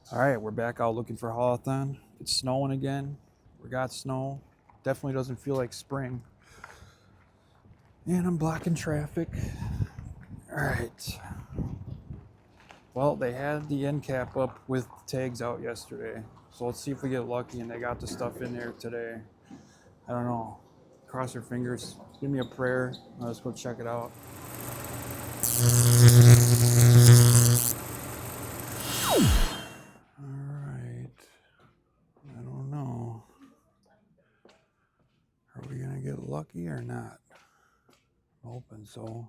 All right, we're back out looking for Haulathon. It's snowing again. We got snow. Definitely doesn't feel like spring. And I'm blocking traffic. All right. Well, they had the end cap up with tags out yesterday. So let's see if we get lucky and they got the stuff in there today. I don't know. Cross your fingers. Give me a prayer. Let's go check it out. I don't know. Are we gonna get lucky or not? I'm hoping so.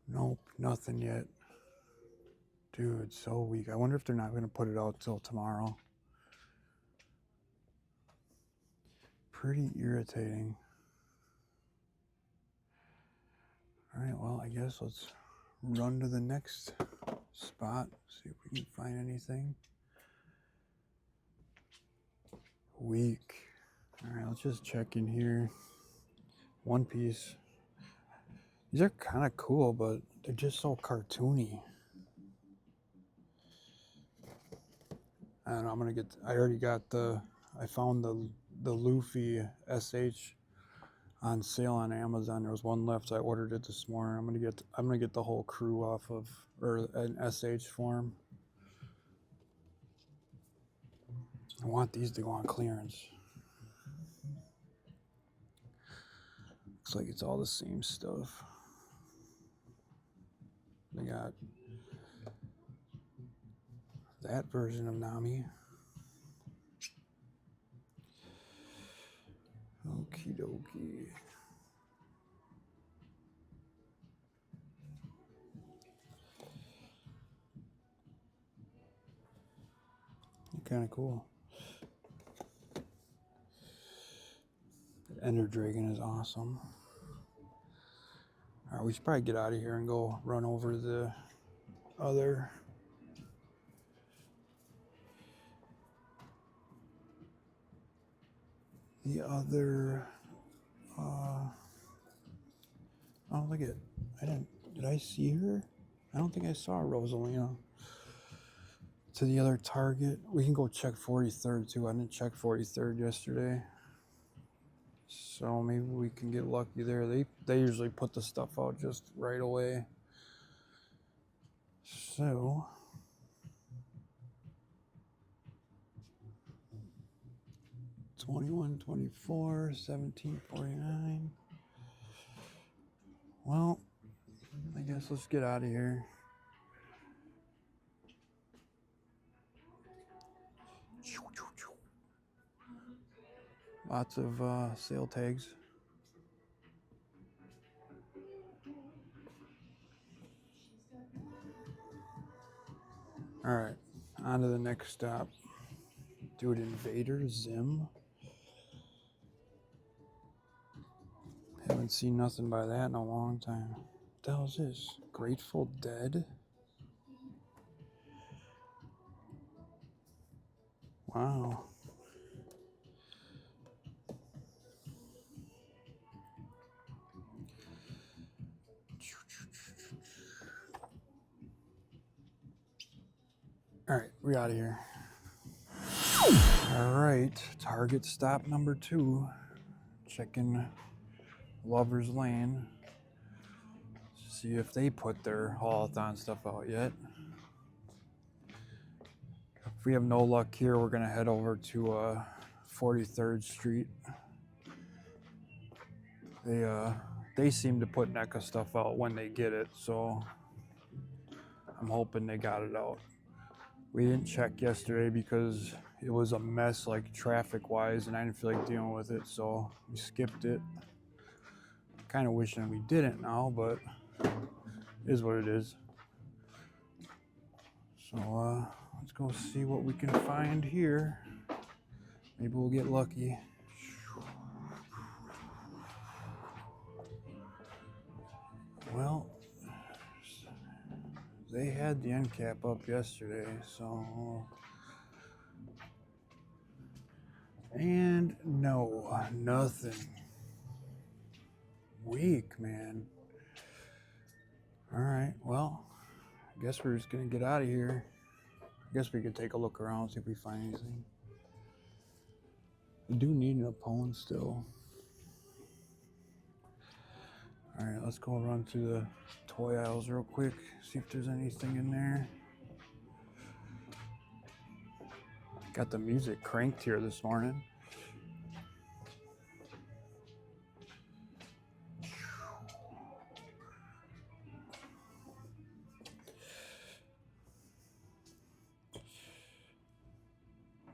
Nope, nothing yet. Dude, so weak. I wonder if they're not gonna put it out till tomorrow. Pretty irritating. All right, well, I guess let's run to the next spot, see if we can find anything. Weak. All right, let's just check in here. One Piece. These are kind of cool, but they're just so cartoony. I don't know, I'm gonna get, I already got I found the Luffy SH on sale on Amazon. There was one left. I ordered it this morning. I'm gonna get the whole crew off of, or an SH form. I want these to go on clearance. Looks like it's all the same stuff. They got that version of Nami. Okie dokie. Kind of cool. Ender Dragon is awesome. All right, we should probably get out of here and go run over the other. Oh, look at, did I see her? I don't think I saw Rosalina. To the other Target. We can go check 43rd too. I didn't check 43rd yesterday. So maybe we can get lucky there. They usually put the stuff out just right away. So 2124, 1749. Well, I guess let's get out of here. Lots of sale tags. All right, on to the next stop. Dude, Invader Zim. Haven't seen nothing by that in a long time. What the hell is this? Grateful Dead? Wow. All right, we're out of here. All right, Target stop number 2. Checking Lover's Lane. See if they put their Haulathon stuff out yet. If we have no luck here, we're gonna head over to 43rd Street. They seem to put NECA stuff out when they get it, so I'm hoping they got it out. We didn't check yesterday because it was a mess, like traffic-wise, and I didn't feel like dealing with it, so we skipped it. Kind of wishing we didn't now, but it is what it is. So let's go see what we can find here. Maybe we'll get lucky. Well, they had the end cap up yesterday, so... And no, nothing. Weak, man. All right, well, I guess we're just gonna get out of here. I guess we could take a look around, see if we find anything. We do need an opponent still. All right, let's go run through the toy aisles real quick, see if there's anything in there. Got the music cranked here this morning.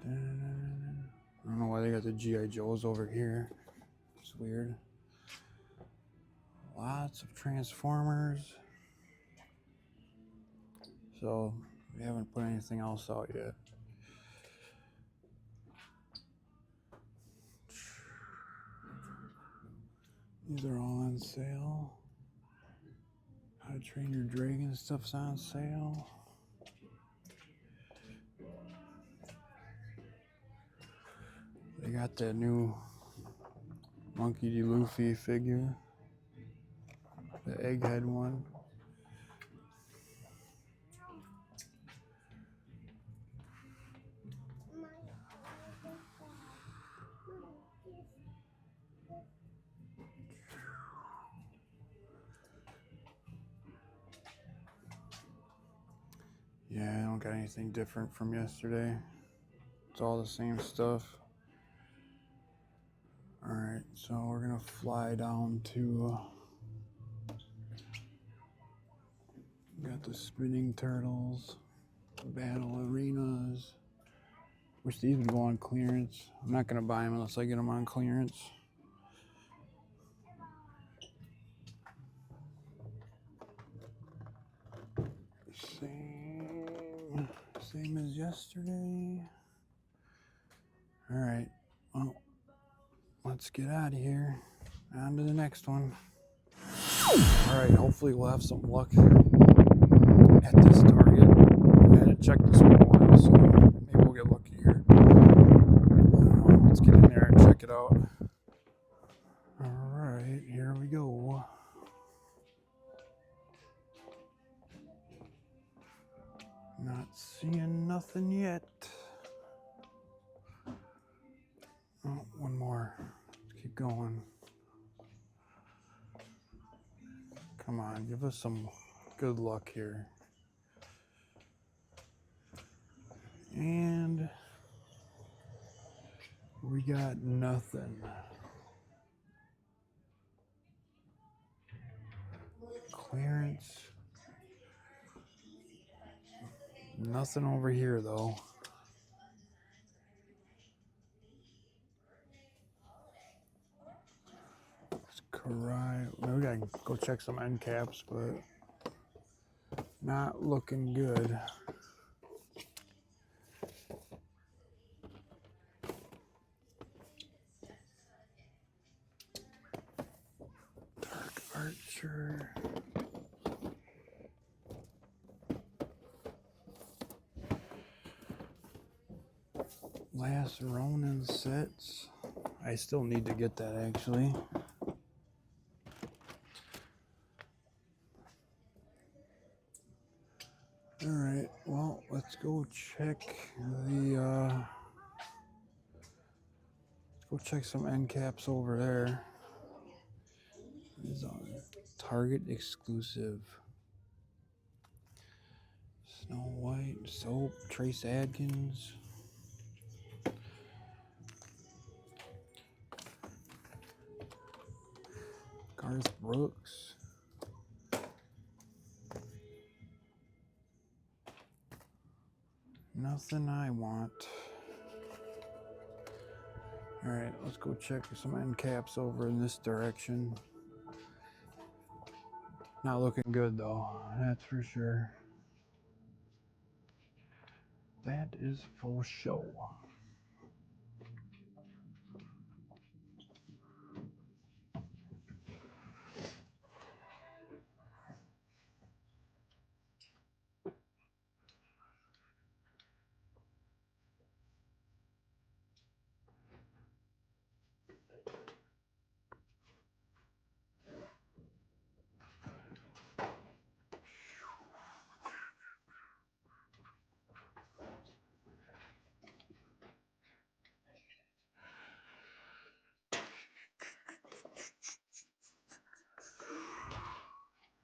I don't know why they got the G.I. Joes over here. It's weird. Lots of Transformers. So we haven't put anything else out yet. These are all on sale. How to Train Your Dragon stuff's on sale. They got that new Monkey D. Luffy figure. The egghead one. Yeah, I don't got anything different from yesterday. It's all the same stuff. Alright, so we're gonna fly down to... got the spinning turtles, battle arenas. Wish these would go on clearance. I'm not gonna buy them unless I get them on clearance. Same as yesterday. All right, well, let's get out of here. On to the next one. All right, hopefully we'll have some luck at this Target. I hadn't checked this one in a while, so maybe we'll get lucky here. Let's get in there and check it out. All right, here we go. Not seeing nothing yet. Oh, one more. Let's keep going. Come on, give us some good luck here. And we got nothing. Clearance. Nothing over here though. Let's cry. We gotta go check some end caps, but not looking good. Dark Archer. Last Ronin sets. I still need to get that actually. All right, well, let's go check the let's go check some end caps over there. It's on Target exclusive. Snow White, Soap, Trace Adkins. Garth Brooks. Nothing I want. All right, let's go check some end caps over in this direction. Not looking good though, that's for sure. That is for sure.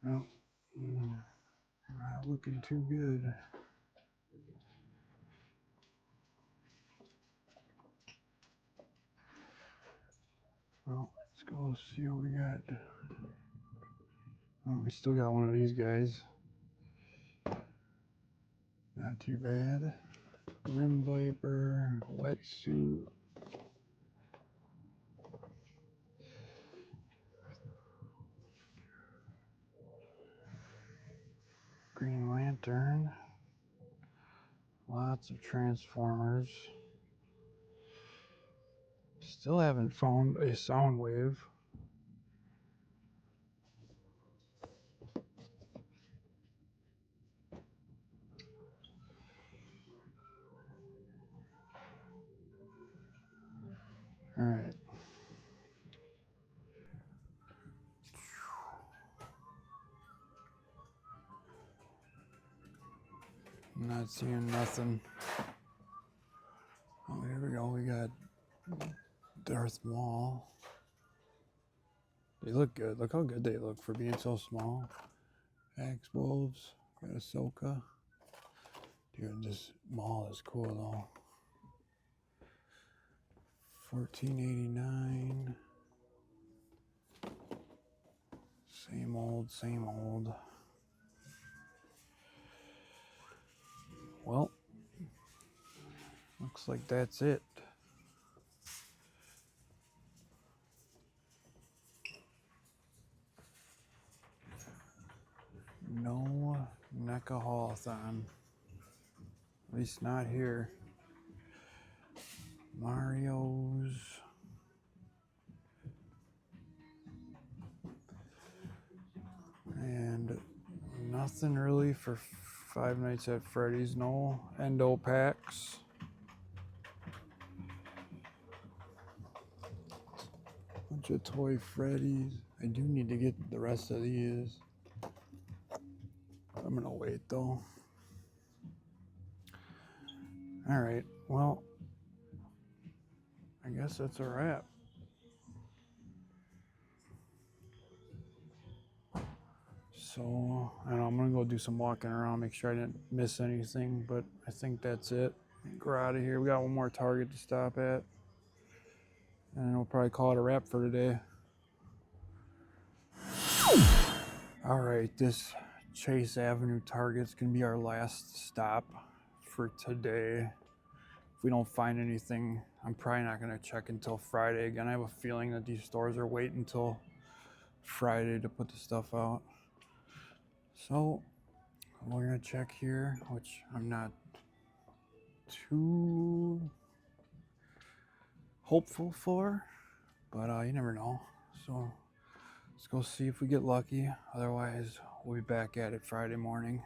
Well, not looking too good. Well, let's go see what we got. Oh, we still got one of these guys. Not too bad. Rim Viper, wetsuit. Green Lantern. Lots of Transformers. Still haven't found a sound wave. All right. I'm not seeing nothing. Oh, here we go. We got Darth Maul. They look good. Look how good they look for being so small. Axe Wolves. Got Ahsoka. Dude, this Maul is cool though. $14.89. Same old, same old. Well, looks like that's it. No NECA Haulathon. At least not here. Mario's. And nothing really for Five Nights at Freddy's. No Endo packs. Bunch of Toy Freddy's. I do need to get the rest of these. I'm gonna wait though. All right, well, I guess that's a wrap. So, I don't know, I'm gonna go do some walking around, make sure I didn't miss anything, but I think that's it. Go out of here. We got one more Target to stop at. And we'll probably call it a wrap for today. All right, this Chase Avenue Target's gonna be our last stop for today. If we don't find anything, I'm probably not gonna check until Friday again. I have a feeling that these stores are waiting until Friday to put the stuff out. So we're gonna check here, which I'm not too hopeful for, but you never know. So let's go see if we get lucky. Otherwise, we'll be back at it Friday morning.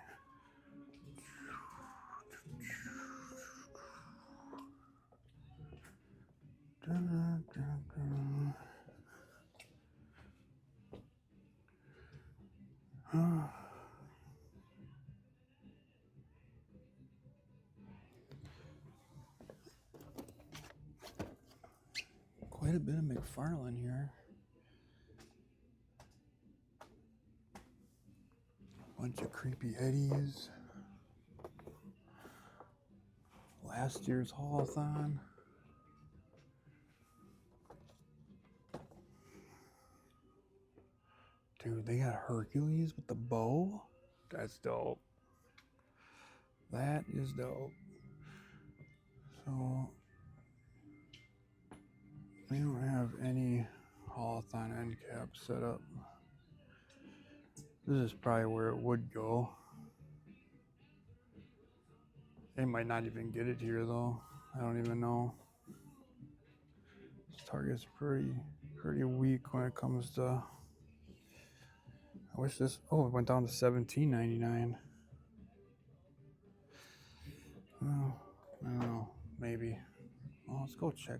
Quite a bit of Mcfarlane here. Bunch of Creepy Eddies. Last year's Haulathon. Dude, they got Hercules with the bow? That's dope. That is dope. So, we don't have any Haulathon end cap set up. This is probably where it would go. They might not even get it here though. I don't even know. This Target's pretty weak when it comes to. I wish this. Oh, it went down to $17.99. Oh, I don't know. Maybe. Well, let's go check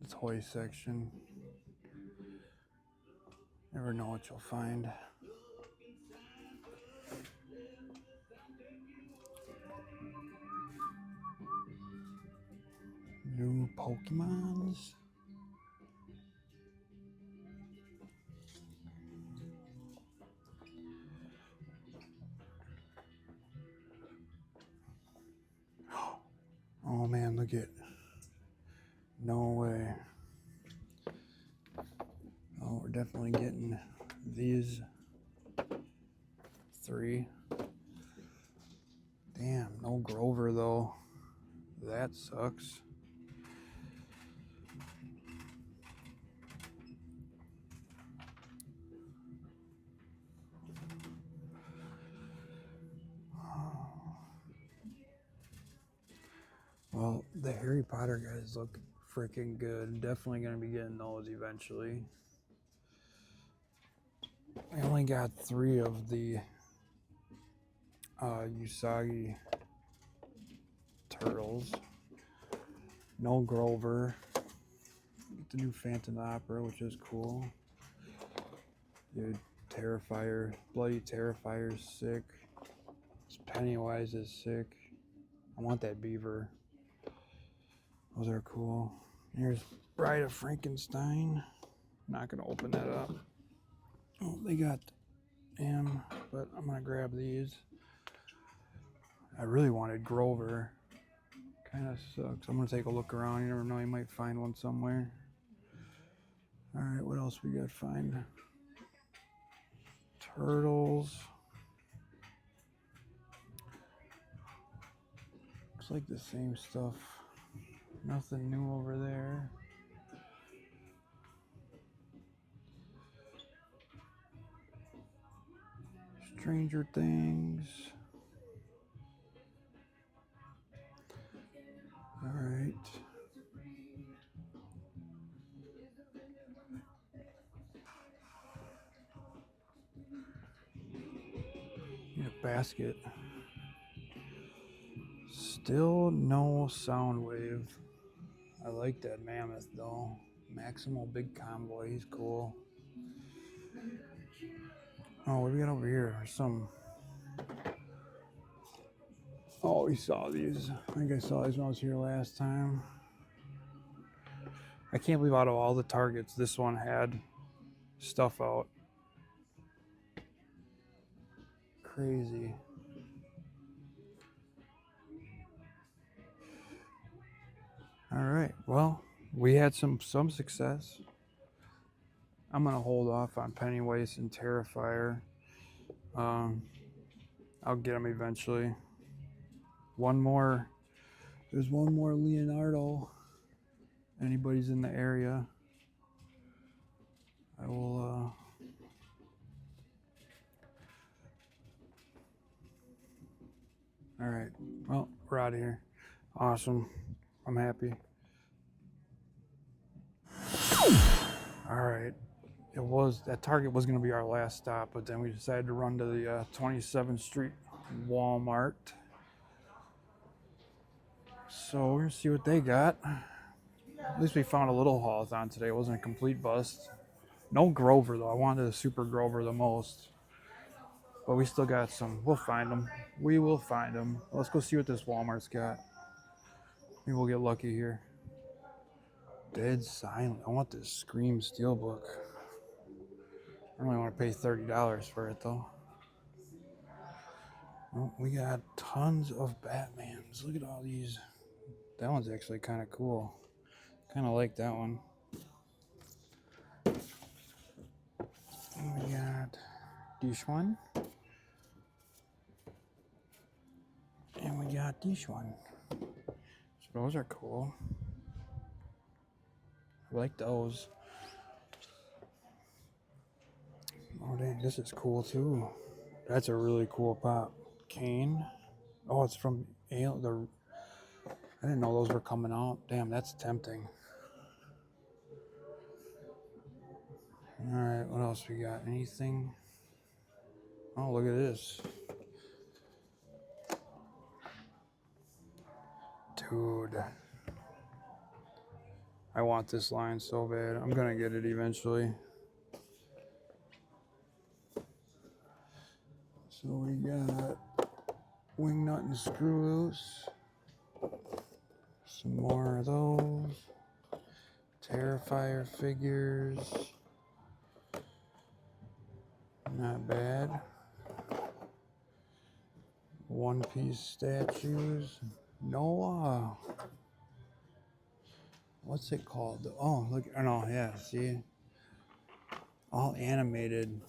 the toy section. Never know what you'll find. New Pokemons. Look at, no way. Oh, we're definitely getting these 3. Damn, no Grover though. That sucks. Well, the Harry Potter guys look freaking good. Definitely gonna be getting those eventually. I only got 3 of the Usagi turtles. No Grover. Get the new Phantom Opera, which is cool. Dude, Terrifier, Bloody Terrifier's sick. This Pennywise is sick. I want that beaver. Those are cool. Here's Bride of Frankenstein. Not gonna open that up. Oh, they got M, but I'm gonna grab these. I really wanted Grover. Kind of sucks. I'm gonna take a look around. You never know, you might find one somewhere. All right, what else we got? Find turtles. Looks like the same stuff. Nothing new over there. Stranger Things. All right. Need a basket. Still no Soundwave. I like that Mammoth though. Maximal Big Convoy, he's cool. Oh, what do we got over here? Some. Oh, we saw these. I think I saw these when I was here last time. I can't believe out of all the Targets, this one had stuff out. Crazy. All right, well, we had some success. I'm gonna hold off on Pennywise and Terrifier. I'll get them eventually. One more. There's one more Leonardo. Anybody's in the area, I will. All right. Well, we're out of here. Awesome. I'm happy. All right. That Target was going to be our last stop, but then we decided to run to the 27th Street Walmart. So we're going to see what they got. At least we found a little haulathon today. It wasn't a complete bust. No Grover, though. I wanted a Super Grover the most. But we still got some. We'll find them. We will find them. Let's go see what this Walmart's got. Maybe we'll get lucky here. Dead Silent. I want this Scream Steelbook. I only want to pay $30 for it, though. Oh, we got tons of Batmans. Look at all these. That one's actually kind of cool. Kind of like that one. And we got this one. And we got this one. So those are cool. I like those. Oh, dang, this is cool too. That's a really cool pop. Kane. Oh, it's from I didn't know those were coming out. Damn, that's tempting. All right, what else we got? Anything? Oh, look at this. Dude. I want this line so bad. I'm gonna get it eventually. So we got Wingnut and Screw Loose. Some more of those. Terrifier figures. Not bad. One Piece statues. Noah. What's it called? Oh, look. Oh, no, yeah, see? All animated.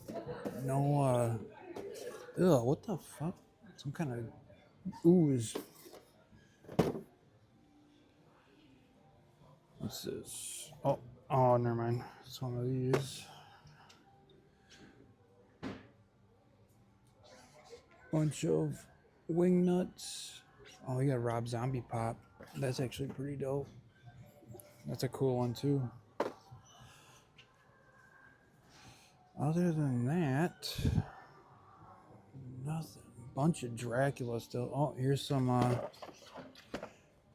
No, what the fuck? Some kind of ooze. What's this? Oh, never mind. It's one of these. Bunch of wing nuts. Oh, we got Rob Zombie Pop. That's actually pretty dope. That's a cool one too. Other than that, nothing. Bunch of Dracula still. Oh, here's some.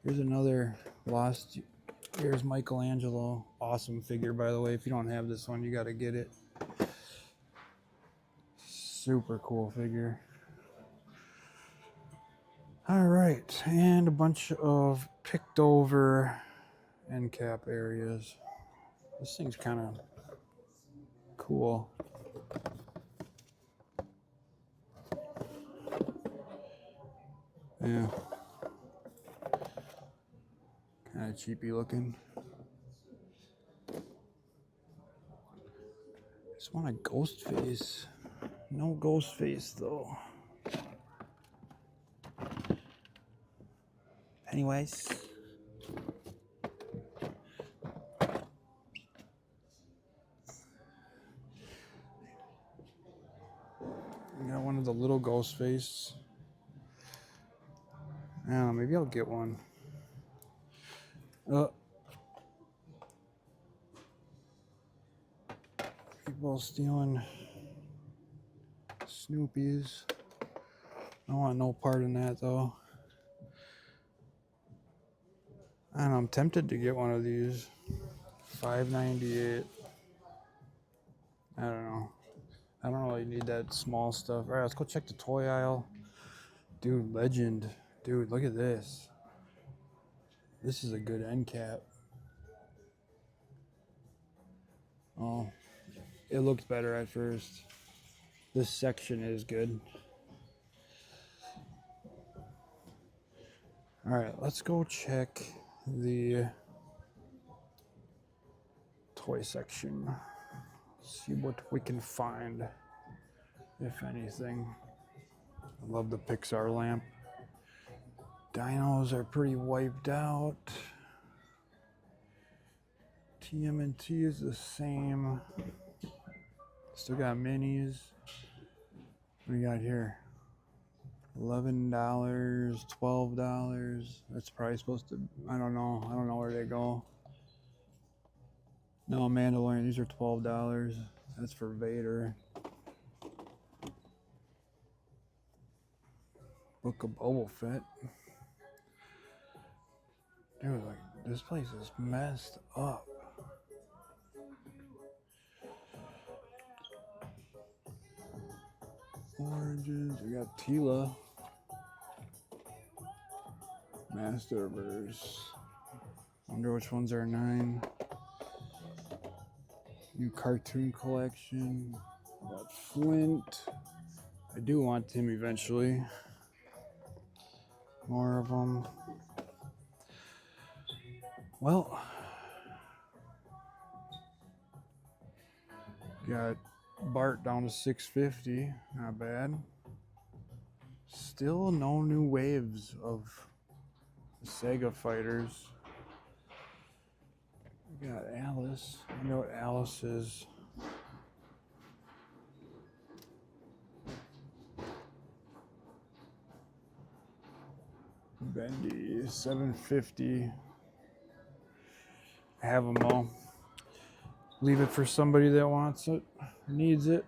Here's another lost. Here's Michelangelo. Awesome figure, by the way. If you don't have this one, you got to get it. Super cool figure. All right, and a bunch of picked over end cap areas. This thing's kind of cool. Yeah. Kind of cheapy looking. Just want a ghost face. No ghost face though. Anyways. I got one of the little ghost face. I don't know, maybe I'll get one. People stealing Snoopy's. I don't want no part in that though. I don't know, I'm tempted to get one of these. $5.98. I don't know. I don't really need that small stuff. All right, let's go check the toy aisle. Dude, legend. Dude, look at this. This is a good end cap. Oh, it looks better at first. This section is good. All right, let's go check the toy section. See what we can find, if anything. I love the Pixar lamp. Dinos are pretty wiped out. TMNT is the same. Still got minis. What do we got here? $11, $12. That's probably supposed to, I don't know where they go. No, Mandalorian, these are $12. That's for Vader. Book of Boba Fett. Dude, like, this place is messed up. Oranges, we got Tila. Masterverse. Wonder which ones are 9. New cartoon collection. Got Flint. I do want him eventually. More of them. Well, got Bart down to $6.50. Not bad. Still no new waves of Sega fighters. We got Alice. I know what Alice is. Bendy, $7.50. I have them all. Leave it for somebody that wants it, needs it.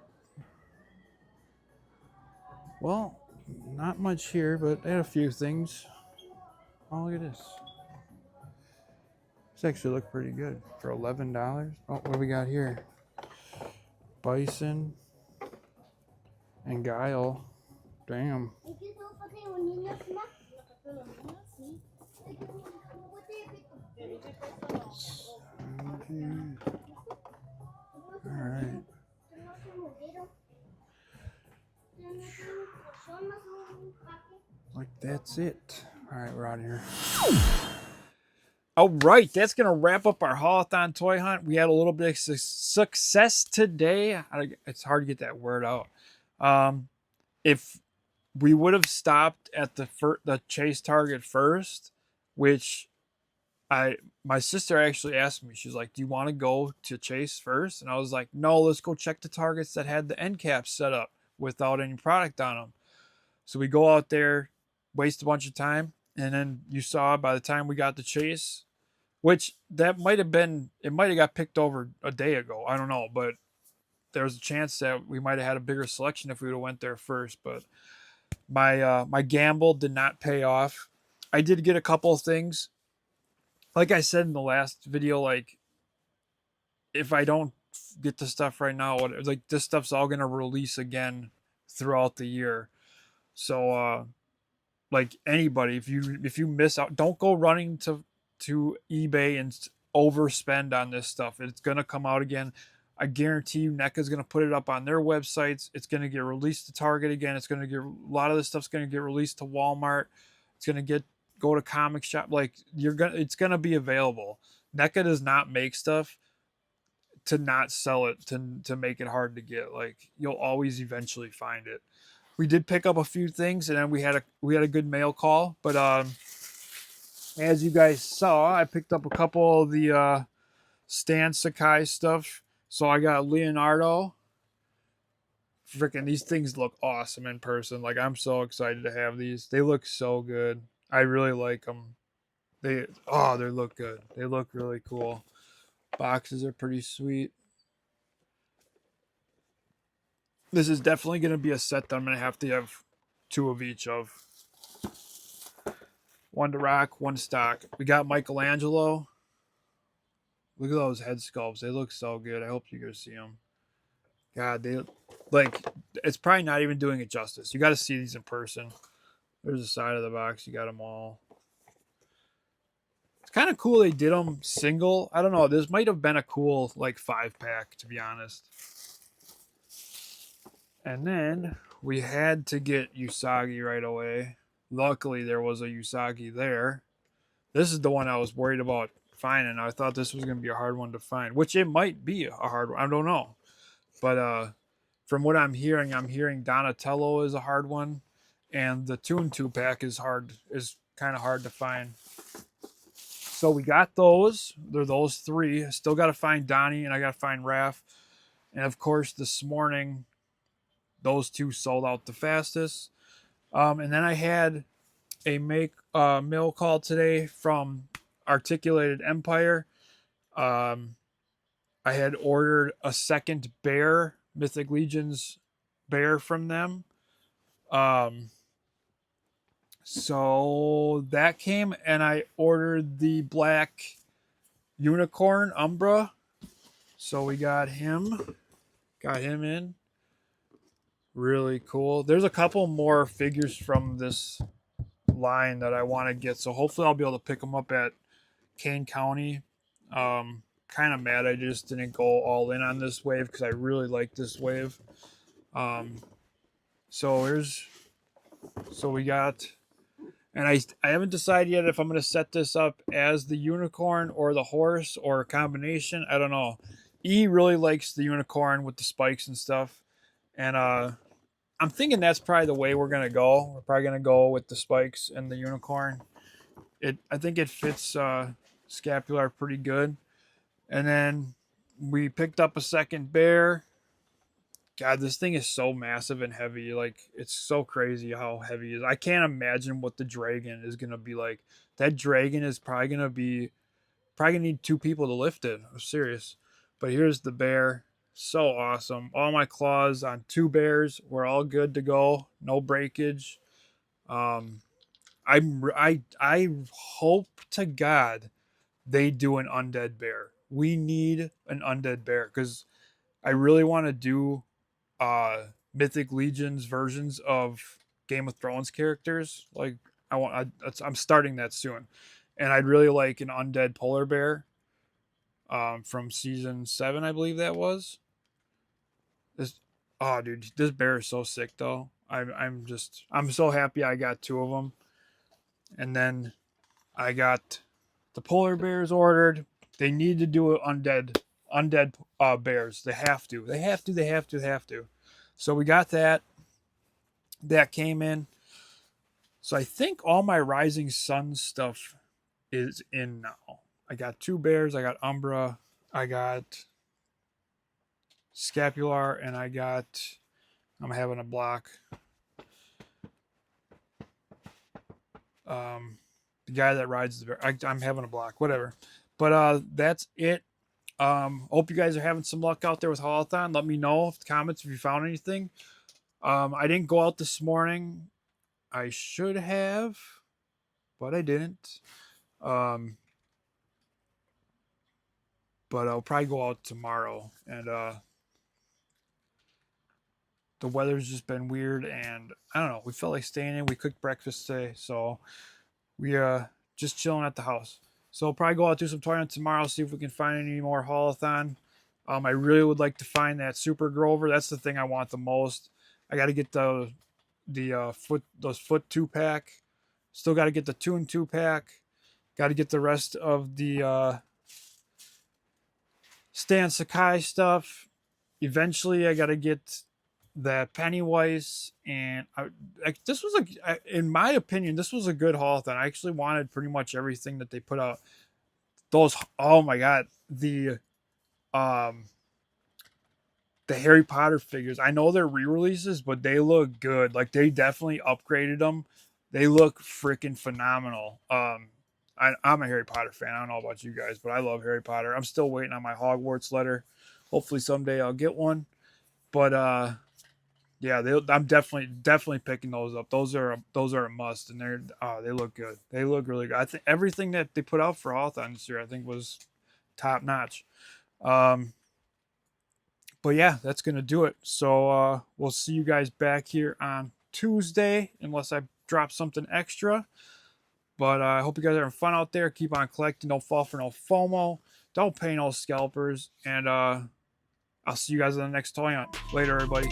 Well, not much here, but I had a few things. Oh, look at this. This actually looked pretty good for $11. Oh, what do we got here? Bison and Guile. Damn. Alright. Like that's it. Alright, we're out of here. All right, that's gonna wrap up our haulathon toy hunt. We had a little bit of success today. It's hard to get that word out. If we would have stopped at the chase target first, which I my sister actually asked me, she's like, "Do you want to go to chase first?" And I was like, "No, let's go check the targets that had the end caps set up without any product on them." So we go out there, waste a bunch of time, and then you saw by the time we got to chase, which that might have been, it might have got picked over a day ago. I don't know, but there was a chance that we might have had a bigger selection if we would have went there first. But my gamble did not pay off. I did get a couple of things. Like I said in the last video, like if I don't get the stuff right now, like this stuff's all gonna release again throughout the year. So like anybody, if you miss out, don't go running to eBay and overspend on this stuff. It's gonna come out again. I guarantee you NECA's gonna put it up on their websites. It's gonna get released to Target again. It's gonna get, a lot of this stuff's gonna get released to Walmart. It's gonna go to comic shop. Like it's gonna be available. NECA does not make stuff to not sell it, to make it hard to get. Like you'll always eventually find it. We did pick up a few things, and then we had a good mail call. But as you guys saw, I picked up a couple of the Stan Sakai stuff. So I got Leonardo. Freaking these things look awesome in person. Like I'm so excited to have these. They look so good. I really like them. They look good. They look really cool. Boxes are pretty sweet. This is definitely going to be a set that I'm going to have two of each of. One to rock, one stock. We got Michelangelo. Look at those head sculpts. They look so good. I hope you guys see them. God, they like, it's probably not even doing it justice. You got to see these in person. There's the side of the box. You got them all. It's kind of cool they did them single. I don't know. This might have been a cool like 5-pack, to be honest. And then we had to get Usagi right away. Luckily, there was a Usagi there. This is the one I was worried about finding. I thought this was going to be a hard one to find, which it might be a hard one. I don't know. But from what I'm hearing Donatello is a hard one, and the 2-pack is kind of hard to find. So we got those. They're those three. I still got to find Donnie, and I got to find Raph. And of course, this morning, those two sold out the fastest. And then I had a mail call today from Articulated Empire. I had ordered a second bear, Mythic Legions bear from them. So that came, and I ordered the black unicorn Umbra. So we got him in. Really cool. There's a couple more figures from this line that I want to get, so hopefully I'll be able to pick them up at Kane County. Kind of mad I just didn't go all in on this wave because I really like this wave. So we got, and I haven't decided yet if I'm going to set this up as the unicorn or the horse or a combination. I don't know. E really likes the unicorn with the spikes and stuff, and I'm thinking that's probably the way we're going to go. We're probably going to go with the spikes and the unicorn. I think it fits Scapular pretty good. And then we picked up a second bear. God, this thing is so massive and heavy. Like, it's so crazy how heavy it is. I can't imagine what the dragon is going to be like. That dragon is probably going to need 2 people to lift it. I'm serious. But here's the bear. So awesome. All my claws on 2 bears. We're all good to go. No breakage. I hope to God they do an undead bear. We need an undead bear because I really want to do Mythic Legions versions of Game of Thrones characters. Like I'm starting that soon, and I'd really like an undead polar bear from season 7, I believe that was. Dude, this bear is so sick though. I'm so happy I got 2 of them, and then I got The polar bears ordered. They need to do it undead bears. They have to. They have to. They have to. They have to. So we got that. That came in. So I think all my Rising Sun stuff is in now. I got 2 bears. I got Umbra. I got Scapular, and I got. I'm having a block. The guy that rides the bear. I'm having a block. Whatever. But that's it. Hope you guys are having some luck out there with Haulathon. Let me know in the comments if you found anything. I didn't go out this morning. I should have, but I didn't. But I'll probably go out tomorrow. And the weather's just been weird, and I don't know. We felt like staying in. We cooked breakfast today, so we just chilling at the house. So I'll probably go out do some toy hunt tomorrow. See if we can find any more Haulathon. I really would like to find that Super Grover. That's the thing I want the most. I got to get those foot 2-pack. Still got to get the Toon 2-pack. Got to get the rest of the Stan Sakai stuff. Eventually, I got to get that Pennywise, and this was in my opinion, this was a good Haulathon. I actually wanted pretty much everything that they put out. Those, oh my god, the Harry Potter figures. I know they're re-releases, but they look good. Like, they definitely upgraded them. They look freaking phenomenal. I'm a Harry Potter fan. I don't know about you guys, but I love Harry Potter. I'm still waiting on my Hogwarts letter. Hopefully someday I'll get one. But yeah, I'm definitely picking those up. Those are a must, and they look good. They look really good. I think everything that they put out for Haulathon this year, I think, was top notch. But yeah, that's gonna do it. So we'll see you guys back here on Tuesday, unless I drop something extra. But I hope you guys are having fun out there. Keep on collecting. Don't fall for no FOMO. Don't pay no scalpers. And I'll see you guys on the next toy hunt. Later, everybody.